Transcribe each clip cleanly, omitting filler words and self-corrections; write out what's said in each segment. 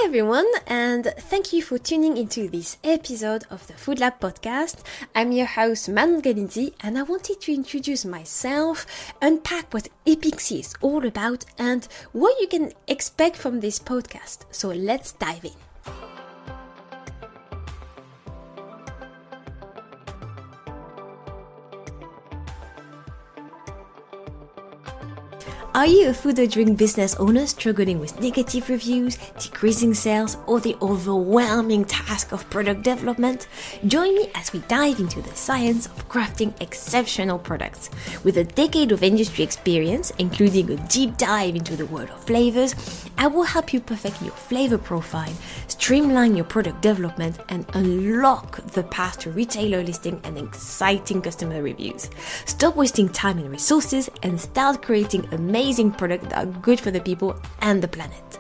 Hi everyone, and thank you for tuning into this episode of the Food Lab podcast. I'm your host Manon Galizzi, and I wanted to introduce myself, unpack what EPICSI is all about, and what you can expect from this podcast. So let's dive in. Are you a food or drink business owner struggling with negative reviews, decreasing sales, or the overwhelming task of product development? Join me as we dive into the science of crafting exceptional products. With a decade of industry experience, including a deep dive into the world of flavors, I will help you perfect your flavor profile, streamline your product development, and unlock the path to retailer listing and exciting customer reviews. Stop wasting time and resources and start creating amazing products that are good for the people and the planet.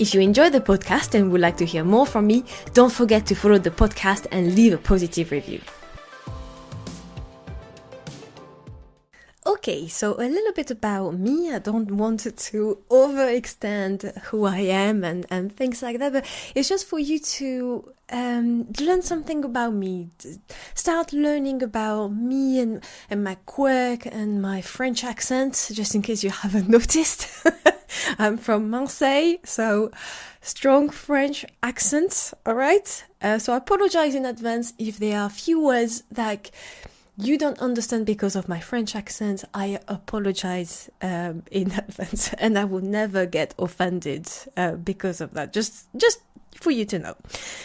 If you enjoy the podcast and would like to hear more from me, don't forget to follow the podcast and leave a positive review. Okay, so a little bit about me. I don't want to overextend who I am and things like that, but it's just for you to learn something about me. Start learning about me and my quirk and my French accent, just in case you haven't noticed. I'm from Marseille, so strong French accent, alright? So I apologize in advance if there are a few words that you don't understand because of my French accent. I apologize in advance, and I will never get offended because of that. Just for you to know.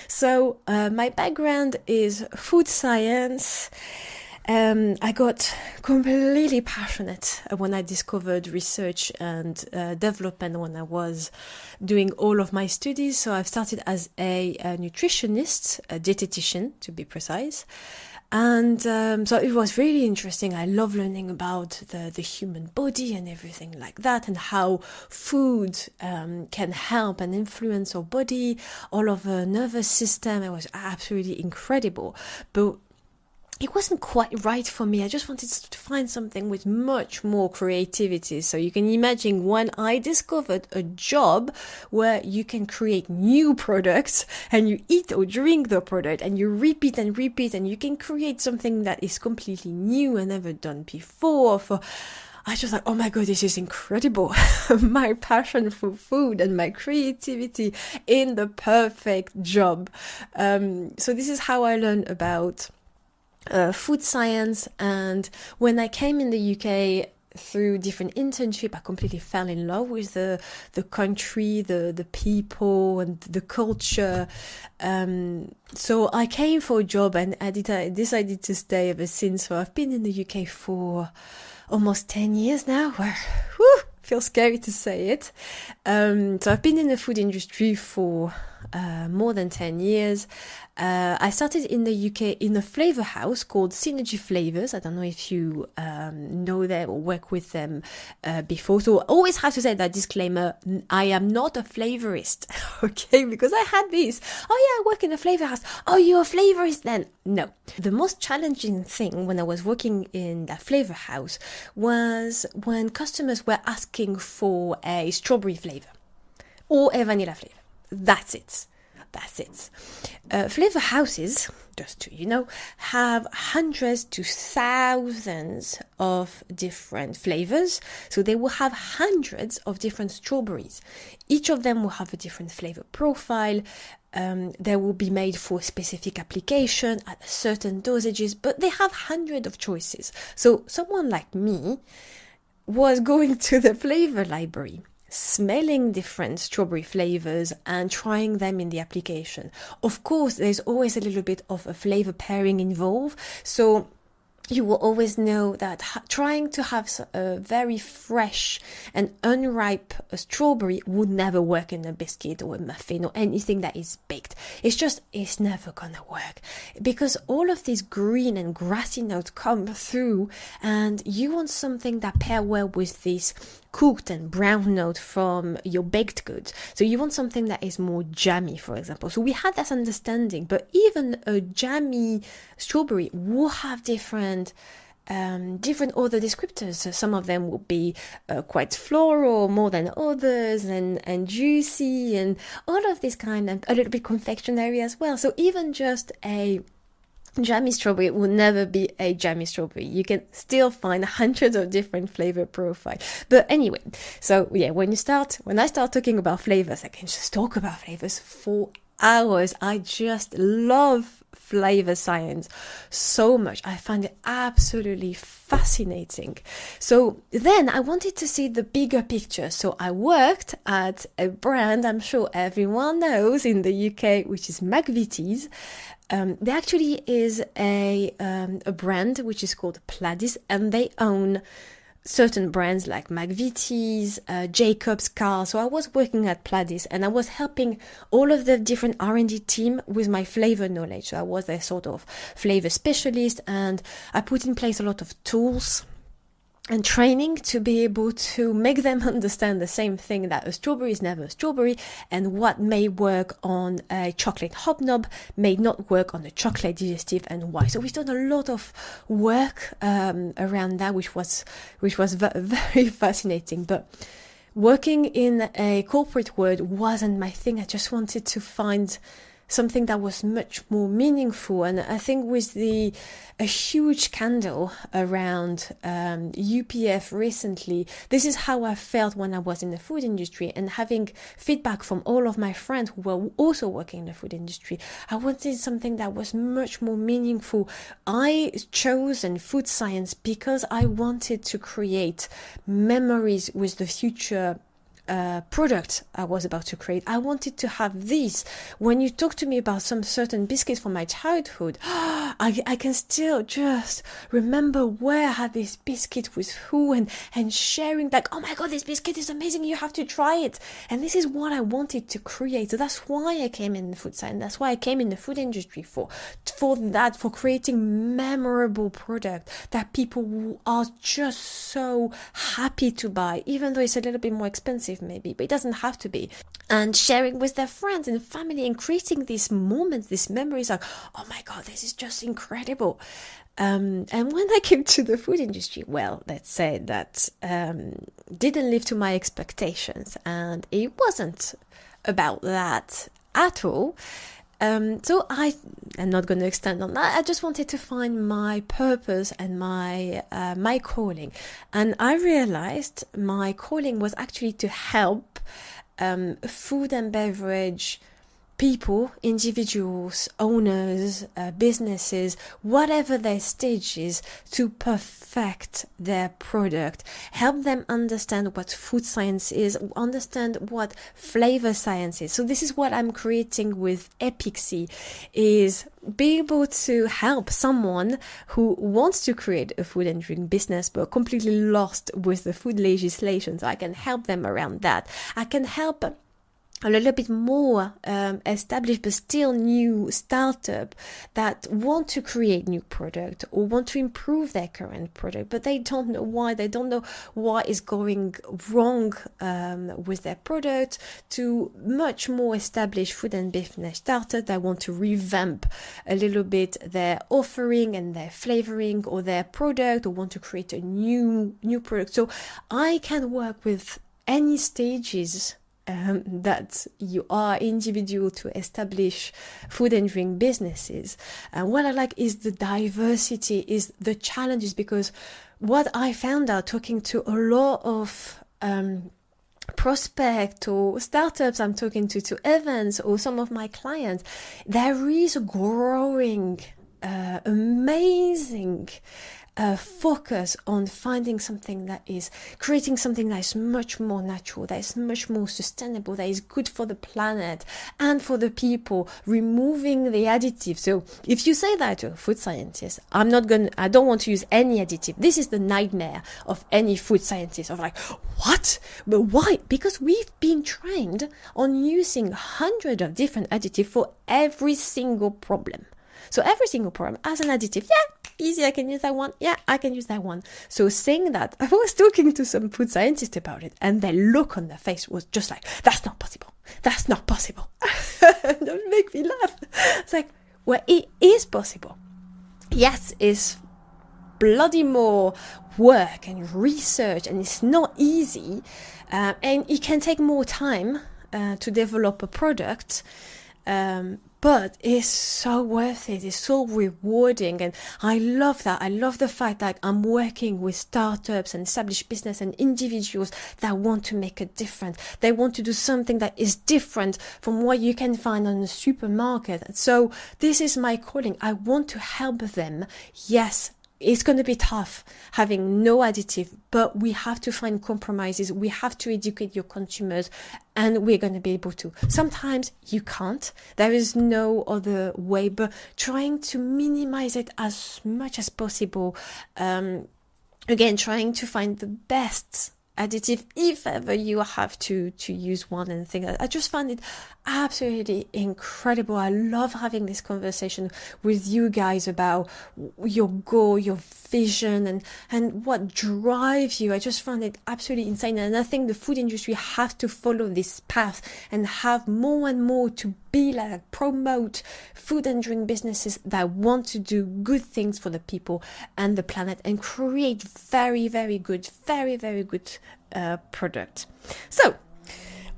So my background is food science. I got completely passionate when I discovered research and development when I was doing all of my studies. So I've started as a nutritionist, a dietitian to be precise. And so it was really interesting. I love learning about the human body and everything like that, and how food can help and influence our body, all of the nervous system. It was absolutely incredible. But it wasn't quite right for me. I just wanted to find something with much more creativity. So you can imagine when I discovered a job where you can create new products and you eat or drink the product and you repeat and you can create something that is completely new and never done before. I just like, oh my God, this is incredible. My passion for food and my creativity in the perfect job. So this is how I learned about food science. And when I came in the UK through different internship, I completely fell in love with the country, the people and the culture. So I came for a job and I decided to stay ever since. So I've been in the UK for almost 10 years now, where feels scary to say it. So I've been in the food industry for more than 10 years. I started in the UK in a flavor house called Synergy Flavors. I don't know if you know them or work with them before. So I always have to say that disclaimer, I am not a flavorist, okay? Because I had this, oh yeah, I work in a flavor house. Oh, you're a flavorist then? No. The most challenging thing when I was working in that flavor house was when customers were asking for a strawberry flavor or a vanilla flavor. That's it. Flavor houses, just so you know, have hundreds to thousands of different flavors. So they will have hundreds of different strawberries. Each of them will have a different flavor profile. They will be made for a specific application at certain dosages, but they have hundreds of choices. So someone like me was going to the flavor library, smelling different strawberry flavors and trying them in the application. Of course, there's always a little bit of a flavor pairing involved. So you will always know that trying to have a very fresh and unripe strawberry would never work in a biscuit or a muffin or anything that is baked. It's never gonna work because all of these green and grassy notes come through, and you want something that pair well with this cooked and brown note from your baked goods. So you want something that is more jammy, for example. So we had that understanding, but even a jammy strawberry will have different different other descriptors. So some of them will be quite floral more than others, and juicy, and all of this kind, and a little bit confectionery as well. So even just a jammy strawberry will never be a jammy strawberry. You can still find hundreds of different flavor profiles. But anyway, so yeah, when I start talking about flavors, I can just talk about flavors for hours. I just love flavor science so much. I find it absolutely fascinating. So then I wanted to see the bigger picture. So I worked at a brand I'm sure everyone knows in the UK, which is McVitie's. There actually is a brand which is called Pladis, and they own certain brands like McVitie's, Jacob's Car. So I was working at Pladis, and I was helping all of the different R&D team with my flavor knowledge. So I was a sort of flavor specialist, and I put in place a lot of tools and training to be able to make them understand the same thing, that a strawberry is never a strawberry, and what may work on a chocolate hobnob may not work on a chocolate digestive, and why. So we've done a lot of work around that, which was very fascinating. But working in a corporate world wasn't my thing. I just wanted to find something that was much more meaningful. And I think with a huge scandal around UPF recently, this is how I felt when I was in the food industry, and having feedback from all of my friends who were also working in the food industry. I wanted something that was much more meaningful. I chosen food science because I wanted to create memories with the future product I was about to create. I wanted to have this. When you talk to me about some certain biscuits from my childhood, I can still just remember where I had this biscuit with who, and sharing, like, oh my god, this biscuit is amazing, you have to try it. And this is what I wanted to create. So that's why I came in the food science. That's why I came in the food industry for creating memorable product that people are just so happy to buy, even though it's a little bit more expensive maybe, but it doesn't have to be. And sharing with their friends and family, and creating these moments, these memories, like, oh my god, this is just incredible. And when I came to the food industry, well, let's say that didn't live to my expectations, and it wasn't about that at all. So I'm not going to extend on that. I just wanted to find my purpose and my calling. And I realized my calling was actually to help food and beverage people, individuals, owners, businesses, whatever their stage is, to perfect their product, help them understand what food science is, understand what flavor science is. So this is what I'm creating with EPICSI, is be able to help someone who wants to create a food and drink business but completely lost with the food legislation. So I can help them around that. I can help a little bit more established but still new startup that want to create new product or want to improve their current product, but they don't know why. They don't know what is going wrong with their product, to much more established food and business startup that want to revamp a little bit their offering and their flavoring or their product, or want to create a new product. So I can work with any stages that you are individual to establish food and drink businesses. And what I like is the diversity, is the challenges, because what I found out talking to a lot of prospect or startups I'm talking to events, or some of my clients, there is a growing amazing focus on finding something that is creating something that is much more natural, that is much more sustainable, that is good for the planet and for the people, removing the additives. So if you say that to a food scientist, I don't want to use any additive. This is the nightmare of any food scientist, of like, what? But why? Because we've been trained on using hundreds of different additives for every single problem. So every single problem has an additive. Yeah, easy, I can use that one. Yeah, I can use that one. So saying that, I was talking to some food scientists about it, and their look on their face was just like, that's not possible. That's not possible. Don't make me laugh. It's like, well, it is possible. Yes, it's bloody more work and research, and it's not easy, and it can take more time to develop a product, but it's so worth it. It's so rewarding, and I love that. I love the fact that I'm working with startups and established business and individuals that want to make a difference. They want to do something that is different from what you can find on the supermarket. So this is my calling. I want to help them. Yes, it's going to be tough having no additive, but we have to find compromises. We have to educate your consumers, and we're going to be able to. Sometimes you can't. There is no other way, but trying to minimize it as much as possible. Again, trying to find the best additive if ever you have to use one and things. I just find it absolutely incredible. I love having this conversation with you guys about your goal, your vision, and what drives you. I just find it absolutely insane, and I think the food industry has to follow this path and have more and more to be like promote food and drink businesses that want to do good things for the people and the planet and create very, very good product. So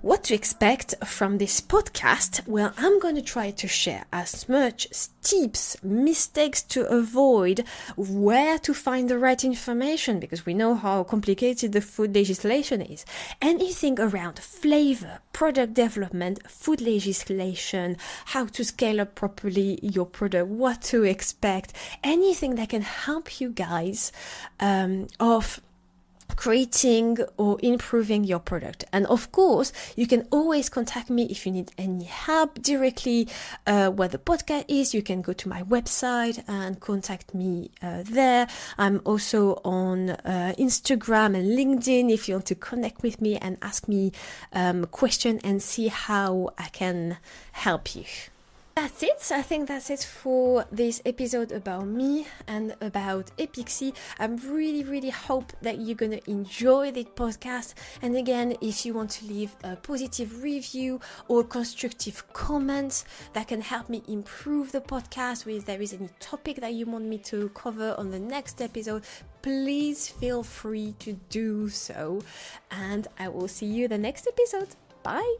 what to expect from this podcast? Well, I'm going to try to share as much tips, mistakes to avoid, where to find the right information, because we know how complicated the food legislation is. Anything around flavor, product development, food legislation, how to scale up properly your product, what to expect, anything that can help you guys of creating or improving your product. And of course, you can always contact me if you need any help directly where the podcast is. You can go to my website and contact me there. I'm also on Instagram and LinkedIn if you want to connect with me and ask me a question and see how I can help you. That's it. I think that's it for this episode about me and about EPICSI. I really hope that you're going to enjoy this podcast. And again, if you want to leave a positive review or constructive comments that can help me improve the podcast, or if there is any topic that you want me to cover on the next episode, please feel free to do so. And I will see you in the next episode. Bye.